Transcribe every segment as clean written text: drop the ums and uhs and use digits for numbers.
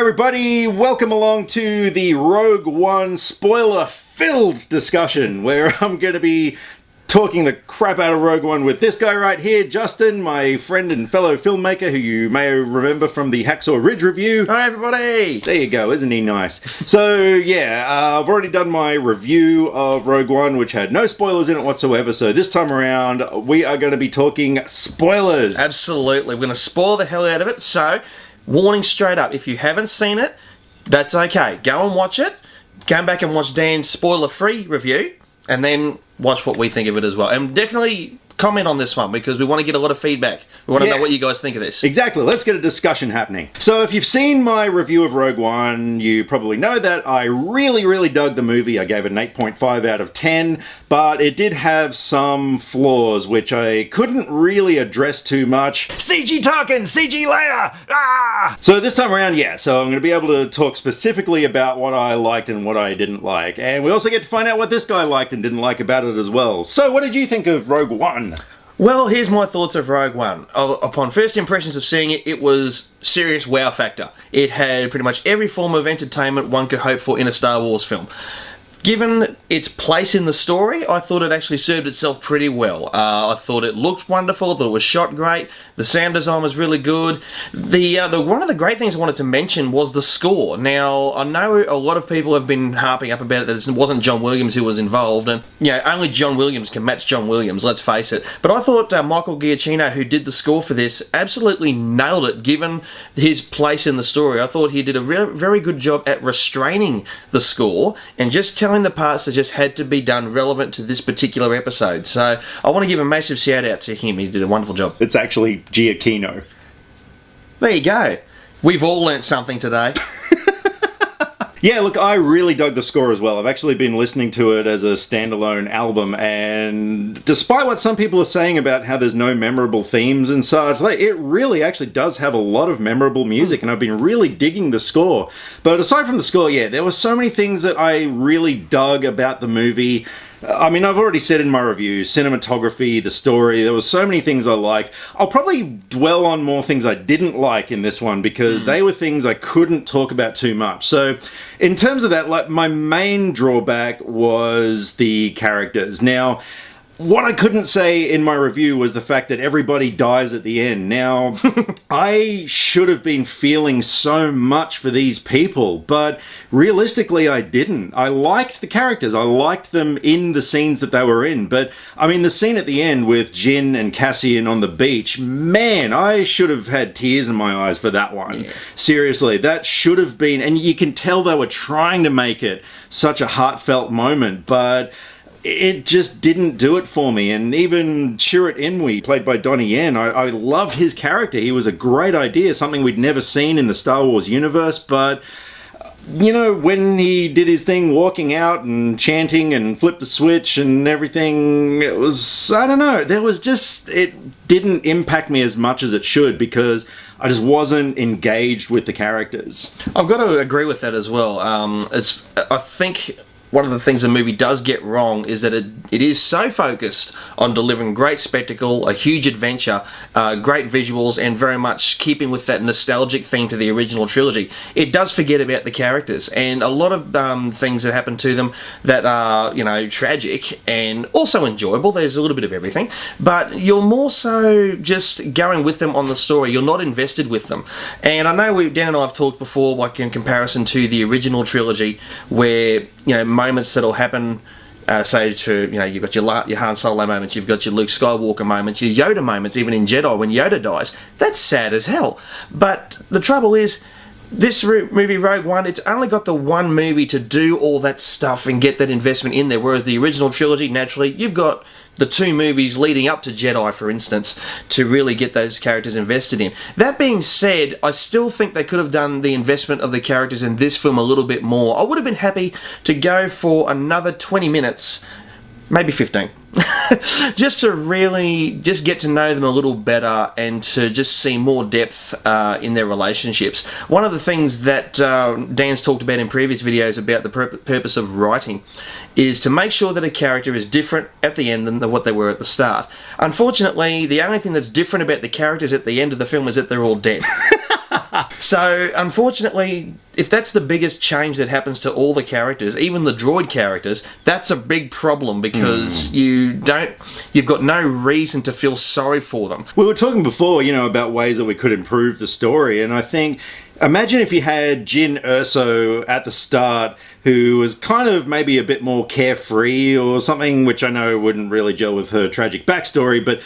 everybody, welcome along to the Rogue One spoiler-filled discussion where I'm going to be talking the crap out of Rogue One with this guy right here, Justin, my friend and fellow filmmaker who you may remember from the Hacksaw Ridge review. Hi everybody! There you go, isn't he nice? So yeah, I've already done my review of Rogue One, which had no spoilers in it whatsoever, so this time around we are going to be talking spoilers. Absolutely, we're going to spoil the hell out of it, so warning straight up, if you haven't seen it, that's okay. Go and watch it, come back and watch Dan's spoiler-free review, and then watch what we think of it as well. And definitely comment on this one because we want to get a lot of feedback. We want to know what you guys think of this. Exactly. Let's get a discussion happening. So if you've seen my review of Rogue One, you probably know that I really dug the movie. I gave it an 8.5 out of 10, but it did have some flaws which I couldn't really address too much. CG Tarkin! CG Leia! Ah! So this time around, so I'm going to be able to talk specifically about what I liked and what I didn't like. And we also get to find out what this guy liked and didn't like about it as well. So what did you think of Rogue One? Well, here's my thoughts of Rogue One. Upon first impressions of seeing it, it was serious wow factor. It had pretty much every form of entertainment one could hope for in a Star Wars film. Given its place in the story, I thought it actually served itself pretty well. I thought it looked wonderful, I thought it was shot great, the sound design was really good. One of the great things I wanted to mention was the score. Now, I know a lot of people have been harping up about it that it wasn't John Williams who was involved, and only John Williams can match John Williams, let's face it. But I thought Michael Giacchino, who did the score for this, absolutely nailed it given his place in the story. I thought he did a very good job at restraining the score and just telling the parts that just had to be done relevant to this particular episode. So I want to give a massive shout out to him. He did a wonderful job. It's actually Giacchino. There you go. We've all learnt something today. Yeah, look, I really dug the score as well. I've actually been listening to it as a standalone album, and despite what some people are saying about how there's no memorable themes and such, it really actually does have a lot of memorable music, and I've been really digging the score. But aside from the score, there were so many things that I really dug about the movie. I mean, I've already said in my review, cinematography, the story, there were so many things I liked. I'll probably dwell on more things I didn't like in this one because they were things I couldn't talk about too much. So in terms of that, my main drawback was the characters. Now, what I couldn't say in my review was the fact that everybody dies at the end. Now, I should have been feeling so much for these people, but realistically I didn't. I liked the characters. I liked them in the scenes that they were in, but I mean the scene at the end with Jyn and Cassian on the beach, man, I should have had tears in my eyes for that one. Yeah. Seriously, that should have been, and you can tell they were trying to make it such a heartfelt moment, but it just didn't do it for me. And even Chirrut Imwe, played by Donnie Yen, I loved his character. He was a great idea, something we'd never seen in the Star Wars universe, but when he did his thing walking out and chanting and flipped the switch and everything, it was, I don't know, it didn't impact me as much as it should because I just wasn't engaged with the characters. I've got to agree with that as well. I think one of the things the movie does get wrong is that it is so focused on delivering great spectacle, a huge adventure, great visuals, and very much keeping with that nostalgic theme to the original trilogy. It does forget about the characters, and a lot of things that happen to them that are, tragic and also enjoyable. There's a little bit of everything, but you're more so just going with them on the story. You're not invested with them. And I know Dan and I have talked before, like in comparison to the original trilogy, where moments that'll happen, say you've got your Han Solo moments, you've got your Luke Skywalker moments, your Yoda moments, even in Jedi when Yoda dies. That's sad as hell. But the trouble is, this movie, Rogue One, it's only got the one movie to do all that stuff and get that investment in there, whereas the original trilogy, naturally, you've got the two movies leading up to Jedi, for instance, to really get those characters invested in. That being said, I still think they could have done the investment of the characters in this film a little bit more. I would have been happy to go for another 20 minutes, maybe 15. Just to really get to know them a little better and to just see more depth in their relationships. One of the things that Dan's talked about in previous videos about the purpose of writing is to make sure that a character is different at the end than what they were at the start. Unfortunately, the only thing that's different about the characters at the end of the film is that they're all dead. So, unfortunately, if that's the biggest change that happens to all the characters, even the droid characters, that's a big problem because you've got no reason to feel sorry for them. We were talking before, about ways that we could improve the story, and I think, imagine if you had Jyn Erso at the start, who was kind of maybe a bit more carefree or something, which I know wouldn't really gel with her tragic backstory, but,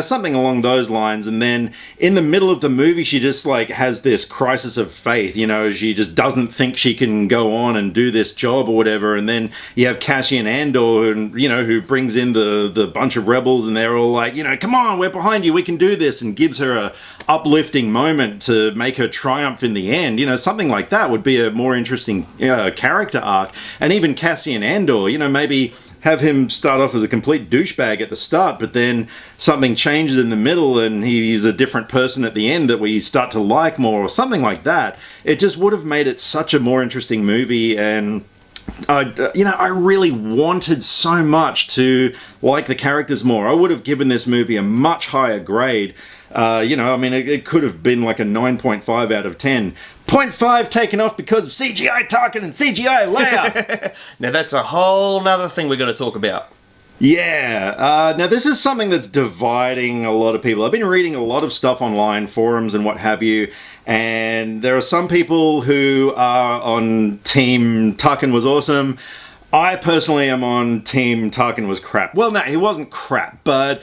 something along those lines. And then in the middle of the movie, she just, has this crisis of faith, she just doesn't think she can go on and do this job or whatever. And then you have Cassian Andor, and, who brings in the bunch of rebels, and they're all like, come on, we're behind you, we can do this, and gives her a uplifting moment to make her triumph in the end. Something like that would be a more interesting character arc. And even Cassian Andor, maybe have him start off as a complete douchebag at the start, but then something changes in the middle and he's a different person at the end that we start to like more, or something like that. It just would have made it such a more interesting movie. And I really wanted so much to like the characters more. I would have given this movie a much higher grade. It could have been like a 9.5 out of 10. 0.5 taken off because of CGI Tarkin and CGI Leia. Now that's a whole nother thing we're going to talk about. Yeah. Now this is something that's dividing a lot of people. I've been reading a lot of stuff online, forums and what have you, and there are some people who are on Team Tarkin was awesome. I personally am on Team Tarkin was crap. Well, no, he wasn't crap, but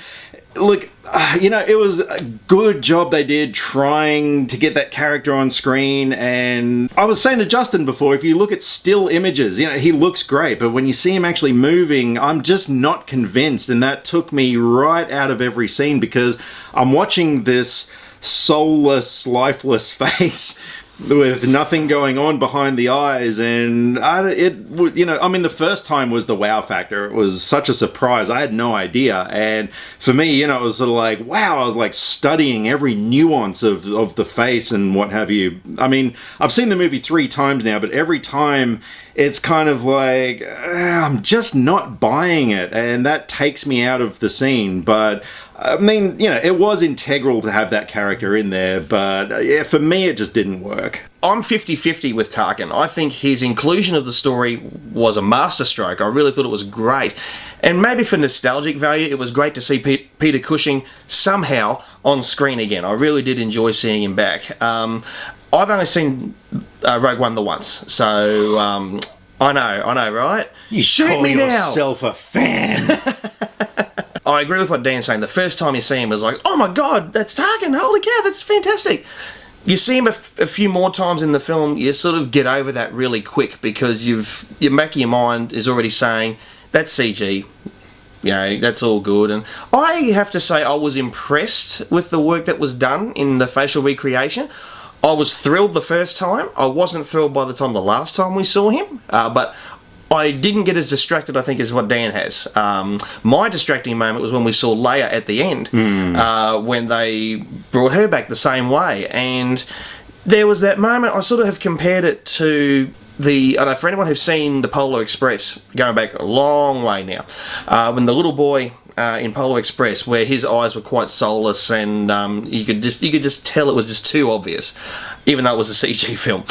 look, it was a good job they did trying to get that character on screen. And I was saying to Justin before, if you look at still images, he looks great, but when you see him actually moving, I'm just not convinced. And that took me right out of every scene because I'm watching this soulless, lifeless face with nothing going on behind the eyes, and the first time was the wow factor. It was such a surprise. I had no idea, and for me, it was sort of like, wow, I was like studying every nuance of the face and what have you. I mean, I've seen the movie 3 times now, but every time it's kind of like, I'm just not buying it, and that takes me out of the scene. But I mean, it was integral to have that character in there, but for me, it just didn't work. I'm 50-50 with Tarkin. I think his inclusion of the story was a masterstroke. I really thought it was great. And maybe for nostalgic value, it was great to see Peter Cushing somehow on screen again. I really did enjoy seeing him back. I've only seen Rogue One the once, so I know, right? You shoot me now. Yourself a fan. I agree with what Dan's saying. The first time you see him is like, oh my god, that's Tarkin, holy cow, that's fantastic. You see him a few more times in the film, you sort of get over that really quick because your back of your mind is already saying, that's CG, that's all good. And I have to say I was impressed with the work that was done in the facial recreation. I was thrilled the first time. I wasn't thrilled by the time the last time we saw him, but I didn't get as distracted, I think, as what Dan has. My distracting moment was when we saw Leia at the end, when they brought her back the same way. And there was that moment, I sort of have compared it to I don't know, for anyone who's seen the Polar Express, going back a long way now, when the little boy in Polar Express, where his eyes were quite soulless, and you could just tell it was just too obvious, even though it was a CG film.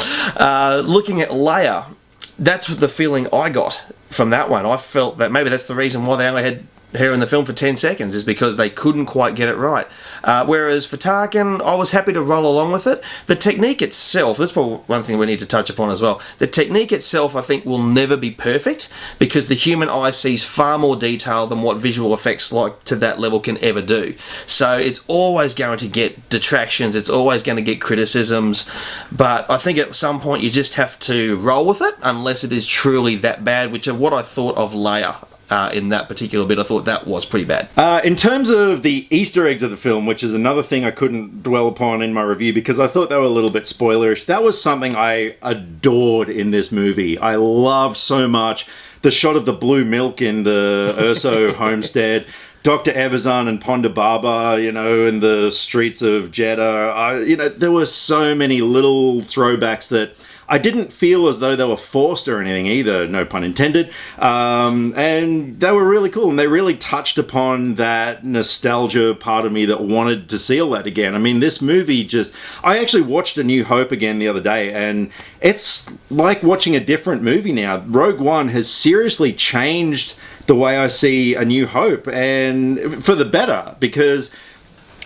Looking at Leia, that's the feeling I got from that one. I felt that maybe that's the reason why they only had her in the film for 10 seconds, is because they couldn't quite get it right. Whereas for Tarkin, I was happy to roll along with it. The technique itself, this is probably one thing we need to touch upon as well. The technique itself, I think, will never be perfect because the human eye sees far more detail than what visual effects like to that level can ever do. So it's always going to get detractions, it's always going to get criticisms, but I think at some point you just have to roll with it unless it is truly that bad, which is what I thought of Leia. In that particular bit, I thought that was pretty bad. In terms of the Easter eggs of the film, which is another thing I couldn't dwell upon in my review because I thought they were a little bit spoilerish, that was something I adored in this movie. I loved so much the shot of the blue milk in the Erso homestead, Dr. Evazan and Ponda Baba, in the streets of Jeddah. There were so many little throwbacks that I didn't feel as though they were forced or anything either, no pun intended. And they were really cool, and they really touched upon that nostalgia part of me that wanted to see all that again. I mean, this movie just... I actually watched A New Hope again the other day, and it's like watching a different movie now. Rogue One has seriously changed the way I see A New Hope, and for the better, because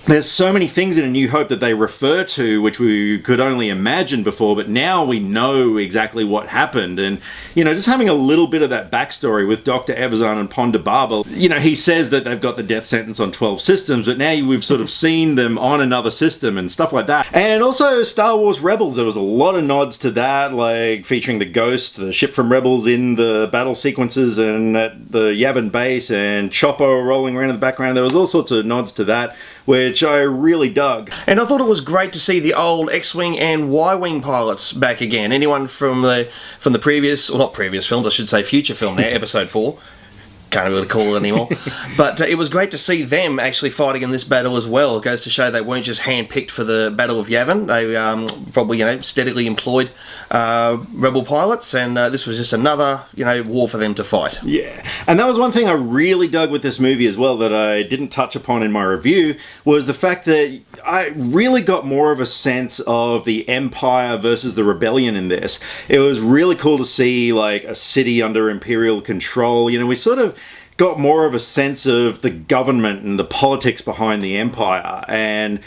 there's so many things in A New Hope that they refer to which we could only imagine before, but now we know exactly what happened. And, you know, just having a little bit of that backstory with Dr. Evazan and Ponda Baba, you know, he says that they've got the death sentence on 12 systems, but now we've sort of seen them on another system and stuff like that. And also Star Wars Rebels, there was a lot of nods to that, like featuring the Ghost, the ship from Rebels in the battle sequences and at the Yavin base, and Chopper rolling around in the background. There was all sorts of nods to that, which I really dug. And I thought it was great to see the old X-Wing and Y-Wing pilots back again. Anyone from the previous, or not previous films, I should say future film now, Episode 4. Can't really call it anymore. But it was great to see them actually fighting in this battle as well. It goes to show they weren't just hand-picked for the Battle of Yavin. They probably, you know, steadily employed rebel pilots, and this was just another, you know, war for them to fight. Yeah, and that was one thing I really dug with this movie as well that I didn't touch upon in my review, was the fact that I really got more of a sense of the Empire versus the Rebellion in this. It was really cool to see, like, a city under Imperial control. You know, we sort of got more of a sense of the government and the politics behind the Empire. And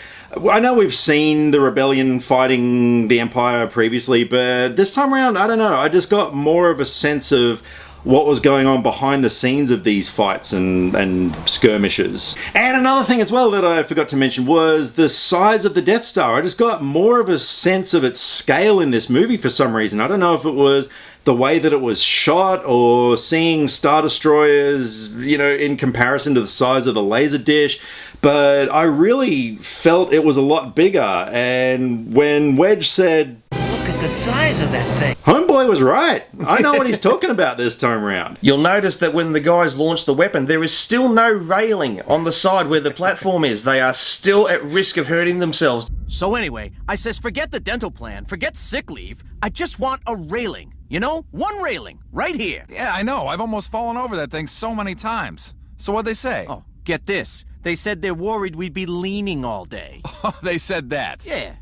I know we've seen the Rebellion fighting the Empire previously, but this time around, I don't know, I just got more of a sense of what was going on behind the scenes of these fights and skirmishes. And another thing as well that I forgot to mention was the size of the Death Star. I just got more of a sense of its scale in this movie for some reason. I don't know if it was the way that it was shot, or seeing Star Destroyers, you know, in comparison to the size of the laser dish, but I really felt it was a lot bigger. And when Wedge said, "Look at the size of that thing," homeboy was right. I know what he's talking about this time around. You'll notice that when the guys launch the weapon, there is still no railing on the side where the platform is. They are still at risk of hurting themselves. So anyway, I says forget the dental plan, forget sick leave. I just want a railing. You know, one railing, right here. Yeah, I know. I've almost fallen over that thing so many times. So what'd they say? Oh, get this. They said they're worried we'd be leaning all day. Oh, they said that? Yeah.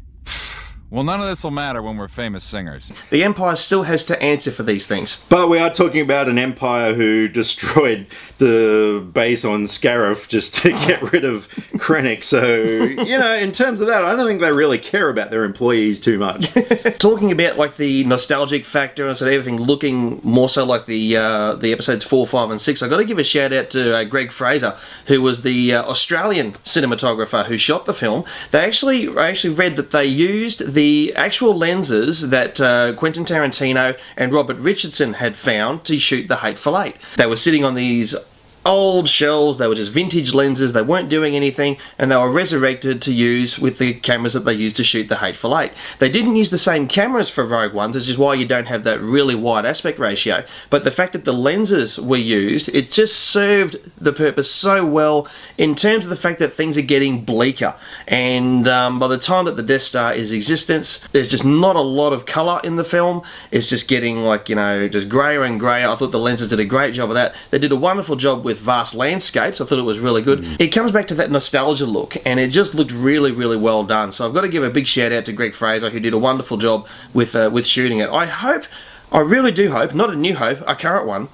Well, none of this will matter when we're famous singers. The Empire still has to answer for these things. But we are talking about an Empire who destroyed the base on Scarif just to get rid of Krennic. So, you know, in terms of that, I don't think they really care about their employees too much. Talking about, like, the nostalgic factor and sort of everything looking more so like the episodes 4, 5 and 6, I got to give a shout out to Greg Fraser, who was the Australian cinematographer who shot the film. I actually read that they used the actual lenses that Quentin Tarantino and Robert Richardson had found to shoot The Hateful Eight. They were sitting on these old shells, they were just vintage lenses, they weren't doing anything, and they were resurrected to use with the cameras that they used to shoot The Hateful Eight. They didn't use the same cameras for Rogue One, which is why you don't have that really wide aspect ratio, but the fact that the lenses were used, it just served the purpose so well in terms of the fact that things are getting bleaker, and by the time that the Death Star is in existence, there's just not a lot of colour in the film. It's just getting, like, you know, just greyer and greyer. I thought the lenses did a great job of that. They did a wonderful job with vast landscapes. I thought it was really good. It comes back to that nostalgia look, and it just looked really, really well done. So I've got to give a big shout out to Greg Fraser, who did a wonderful job with shooting it. I really do hope, not A New Hope, a current one,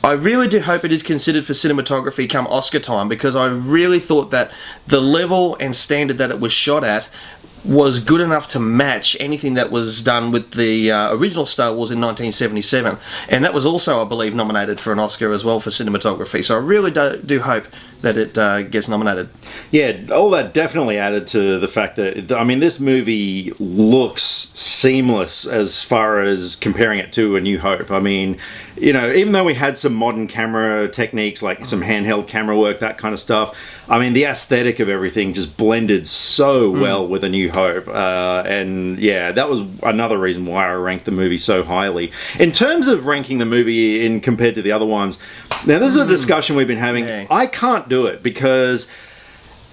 I really do hope it is considered for cinematography come Oscar time, because I really thought that the level and standard that it was shot at was good enough to match anything that was done with the original Star Wars in 1977. And that was also, I believe, nominated for an Oscar as well for cinematography. So I really do hope that it gets nominated. Yeah, all that definitely added to the fact that, I mean, this movie looks seamless as far as comparing it to A New Hope. I mean, you know, even though we had some modern camera techniques, like some handheld camera work, that kind of stuff, I mean, the aesthetic of everything just blended so well with A New Hope. And yeah, that was another reason why I ranked the movie so highly. In terms of ranking the movie in compared to the other ones, now this is a discussion we've been having. Yeah. I can't do it because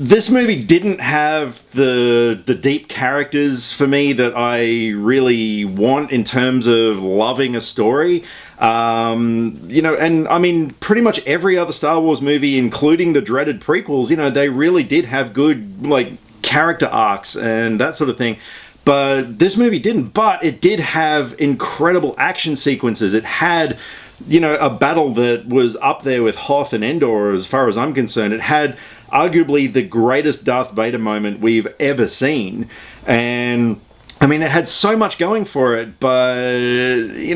This movie didn't have the deep characters for me that I really want in terms of loving a story. And I mean, pretty much every other Star Wars movie, including the dreaded prequels, they really did have good, like, character arcs and that sort of thing. But this movie didn't. But it did have incredible action sequences. It had, a battle that was up there with Hoth and Endor, as far as I'm concerned. It had arguably the greatest Darth Vader moment we've ever seen. And I mean, it had so much going for it, but I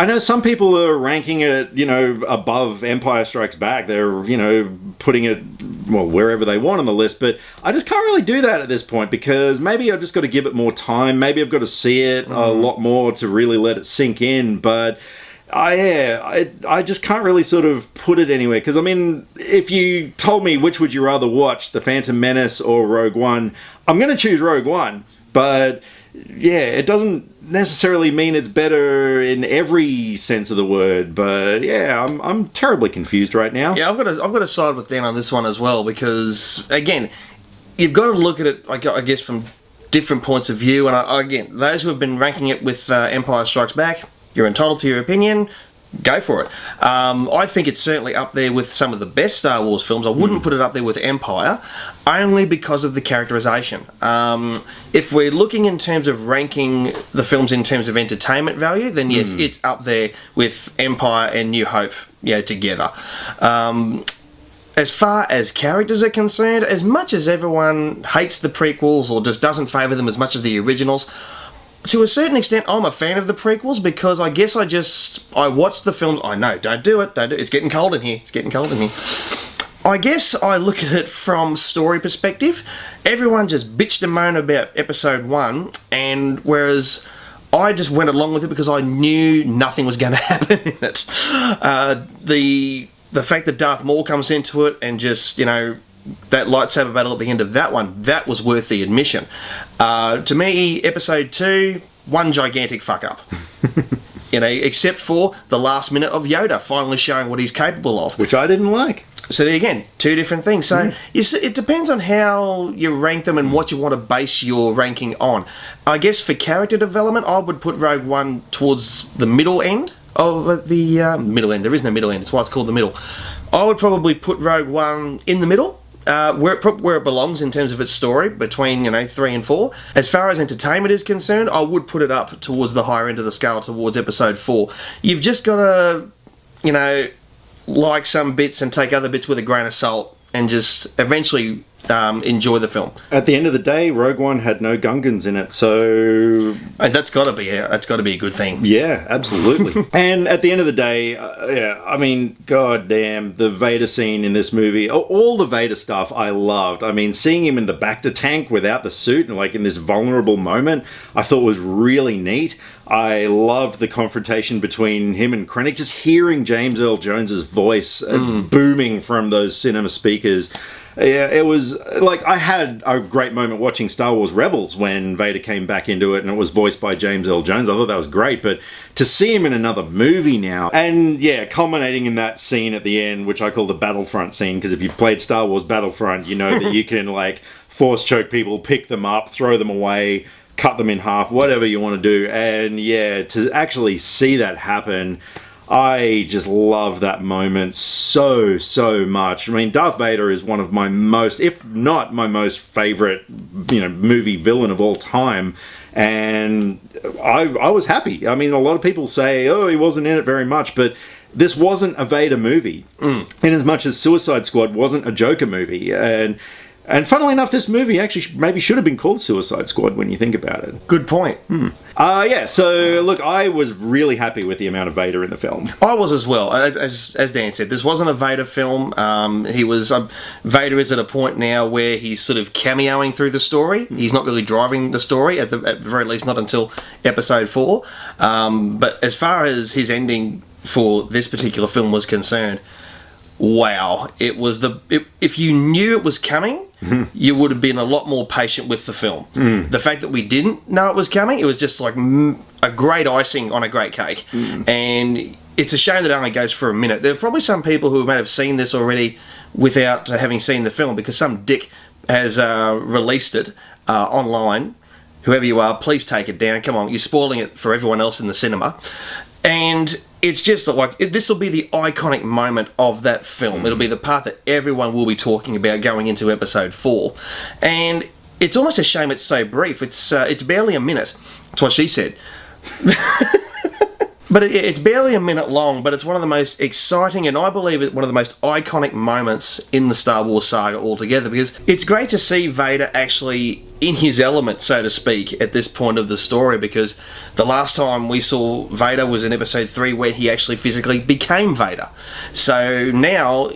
know some people are ranking it, above Empire Strikes Back. They're, putting it, well, wherever they want on the list, but I just can't really do that at this point, because maybe I've just got to give it more time. Maybe I've got to see it a lot more to really let it sink in, but I just can't really sort of put it anywhere. Because, I mean, if you told me which would you rather watch, The Phantom Menace or Rogue One, I'm going to choose Rogue One. But, yeah, it doesn't necessarily mean it's better in every sense of the word. But, yeah, I'm terribly confused right now. Yeah, I've got to side with Dan on this one as well, because, again, you've got to look at it, I guess, from different points of view. And, again, those who have been ranking it with Empire Strikes Back, you're entitled to your opinion. Go for it. I think it's certainly up there with some of the best Star Wars films. I wouldn't put it up there with Empire, only because of the characterization. If we're looking in terms of ranking the films in terms of entertainment value, then yes, it's up there with Empire and New Hope, together. As far as characters are concerned, as much as everyone hates the prequels or just doesn't favour them as much as the originals, to a certain extent, I'm a fan of the prequels, because I guess I watched the films. I know, don't do it. It's getting cold in here. I guess I look at it from story perspective. Everyone just bitched and moaned about episode 1, and whereas I just went along with it because I knew nothing was going to happen in it. The fact that Darth Maul comes into it and just, that lightsaber battle at the end of that one, that was worth the admission. To me, episode 2, one gigantic fuck up. Except for the last minute of Yoda finally showing what he's capable of. Which I didn't like. So there again, two different things. So it depends on how you rank them and what you want to base your ranking on. I guess for character development, I would put Rogue One towards the middle end of the middle end. There is no middle end. It's why it's called the middle. I would probably put Rogue One in the middle. Where it belongs in terms of its story, between 3 and 4. As far as entertainment is concerned, I would put it up towards the higher end of the scale, towards episode 4. You've just got to, like some bits and take other bits with a grain of salt, and just eventually enjoy the film. At the end of the day, Rogue One had no Gungans in it, so that's got to be a good thing. Yeah, absolutely. And at the end of the day, I mean, goddamn, the Vader scene in this movie, all the Vader stuff, I loved. I mean, seeing him in the Bacta tank without the suit and like in this vulnerable moment, I thought was really neat. I loved the confrontation between him and Krennic. Just hearing James Earl Jones's voice booming from those cinema speakers. Yeah, it was like I had a great moment watching Star Wars Rebels when Vader came back into it and it was voiced by James Earl Jones. I thought that was great, but to see him in another movie now, and yeah, culminating in that scene at the end, which I call the Battlefront scene, because if you've played Star Wars Battlefront, you know that you can like force choke people, pick them up, throw them away, cut them in half, whatever you want to do. And yeah, to actually see that happen, I just love that moment so much. I mean, Darth Vader is one of my most, if not my most favorite, movie villain of all time. And I was happy. I mean, a lot of people say, oh, he wasn't in it very much, but this wasn't a Vader movie. In as much as Suicide Squad wasn't a Joker movie. And funnily enough, this movie actually maybe should have been called Suicide Squad when you think about it. Good point. Yeah, so look, I was really happy with the amount of Vader in the film. I was as well. As Dan said, this wasn't a Vader film. Vader is at a point now where he's sort of cameoing through the story. He's not really driving the story, at the very least not until episode 4. But as far as his ending for this particular film was concerned, wow, it was if you knew it was coming, you would have been a lot more patient with the film. The fact that we didn't know it was coming, it was just like a great icing on a great cake. And it's a shame that it only goes for a minute. There are probably some people who may have seen this already without having seen the film, because some dick has released it online. Whoever you are, please take it down. Come on, you're spoiling it for everyone else in the cinema. And it's just like, this will be the iconic moment of that film. It'll be the part that everyone will be talking about going into episode 4. And it's almost a shame it's so brief. It's barely a minute. That's what she said. But it's barely a minute long, but it's one of the most exciting, and I believe it's one of the most iconic moments in the Star Wars saga altogether, because it's great to see Vader actually in his element, so to speak, at this point of the story, because the last time we saw Vader was in episode 3, where he actually physically became Vader. So now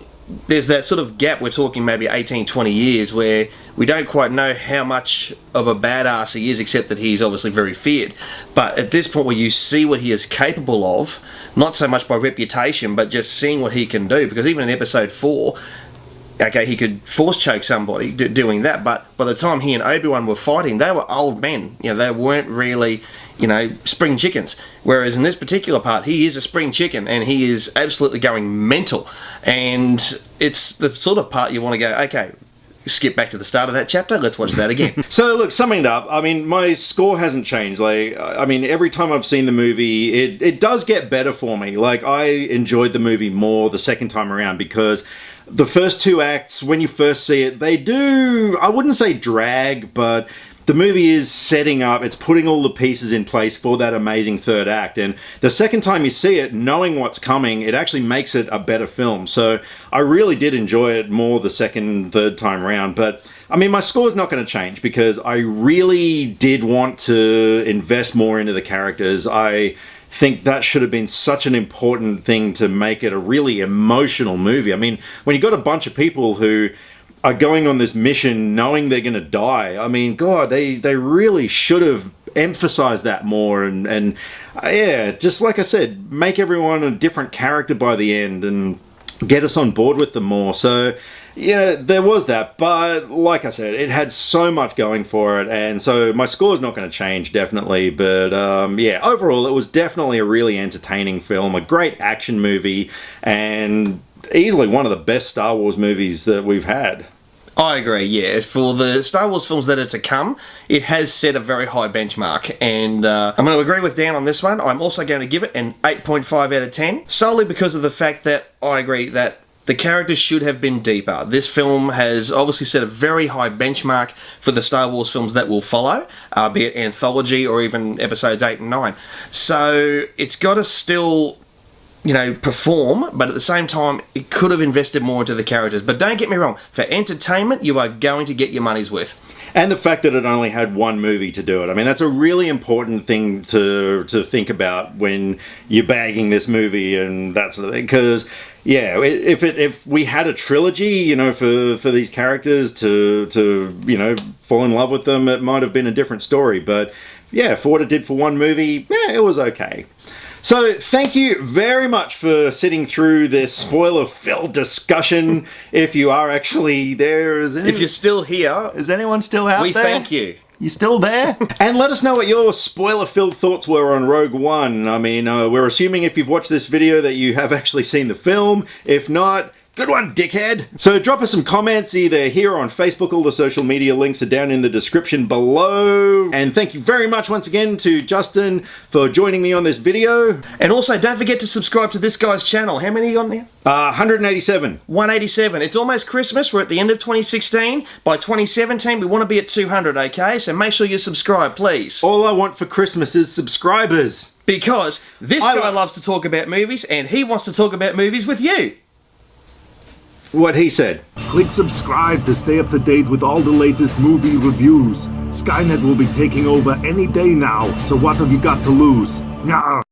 there's that sort of gap, we're talking maybe 18, 20 years, where we don't quite know how much of a badass he is, except that he's obviously very feared. But at this point where you see what he is capable of, not so much by reputation, but just seeing what he can do, because even in episode 4, okay, he could force choke somebody doing that, but by the time he and Obi-Wan were fighting, they were old men. You know, they weren't really, you know, spring chickens. Whereas in this particular part, he is a spring chicken, and he is absolutely going mental. And it's the sort of part you want to go, okay, skip back to the start of that chapter, let's watch that again. So look, summing it up, I mean, my score hasn't changed. Like, I mean, every time I've seen the movie, it does get better for me. Like, I enjoyed the movie more the second time around, because the first 2 acts, when you first see it, they do, I wouldn't say drag, but the movie is setting up, it's putting all the pieces in place for that amazing third act. And the second time you see it, knowing what's coming, it actually makes it a better film. So I really did enjoy it more the second, third time around. But I mean, my score's not going to change, because I really did want to invest more into the characters. I think that should have been such an important thing to make it a really emotional movie. I mean, when you got a bunch of people who are going on this mission knowing they're going to die, I mean, God, they really should have emphasized that more, and yeah, just like I said, make everyone a different character by the end and get us on board with them more. So yeah, there was that, but like I said, it had so much going for it, and so my score is not going to change, definitely. But yeah, overall, it was definitely a really entertaining film, a great action movie, and easily one of the best Star Wars movies that we've had. I agree, yeah. For the Star Wars films that are to come, it has set a very high benchmark, and I'm going to agree with Dan on this one. I'm also going to give it an 8.5 out of 10, solely because of the fact that I agree that the characters should have been deeper. This film has obviously set a very high benchmark for the Star Wars films that will follow, be it anthology or even episodes 8 and 9. So it's got to still, you know, perform, but at the same time, it could have invested more into the characters. But don't get me wrong, for entertainment, you are going to get your money's worth. And the fact that it only had one movie to do it. I mean, that's a really important thing to think about when you're bagging this movie and that sort of thing. Because, yeah, if we had a trilogy, you know, for these characters to you know, fall in love with them, it might have been a different story. But, yeah, for what it did for one movie, yeah, it was okay. So thank you very much for sitting through this spoiler-filled discussion. If you are actually there, If you're still here, is anyone still out there? we thank you. You still there? And let us know what your spoiler-filled thoughts were on Rogue One. I mean, we're assuming if you've watched this video that you have actually seen the film. If not, good one, dickhead. So drop us some comments either here on Facebook. All the social media links are down in the description below. And thank you very much once again to Justin for joining me on this video. And also, don't forget to subscribe to this guy's channel. How many are you on there? 187. 187. It's almost Christmas. We're at the end of 2016. By 2017, we want to be at 200, okay? So make sure you subscribe, please. All I want for Christmas is subscribers. Because this guy loves to talk about movies, and he wants to talk about movies with you. What he said. Click subscribe to stay up to date with all the latest movie reviews. Skynet will be taking over any day now, so what have you got to lose? Nyah.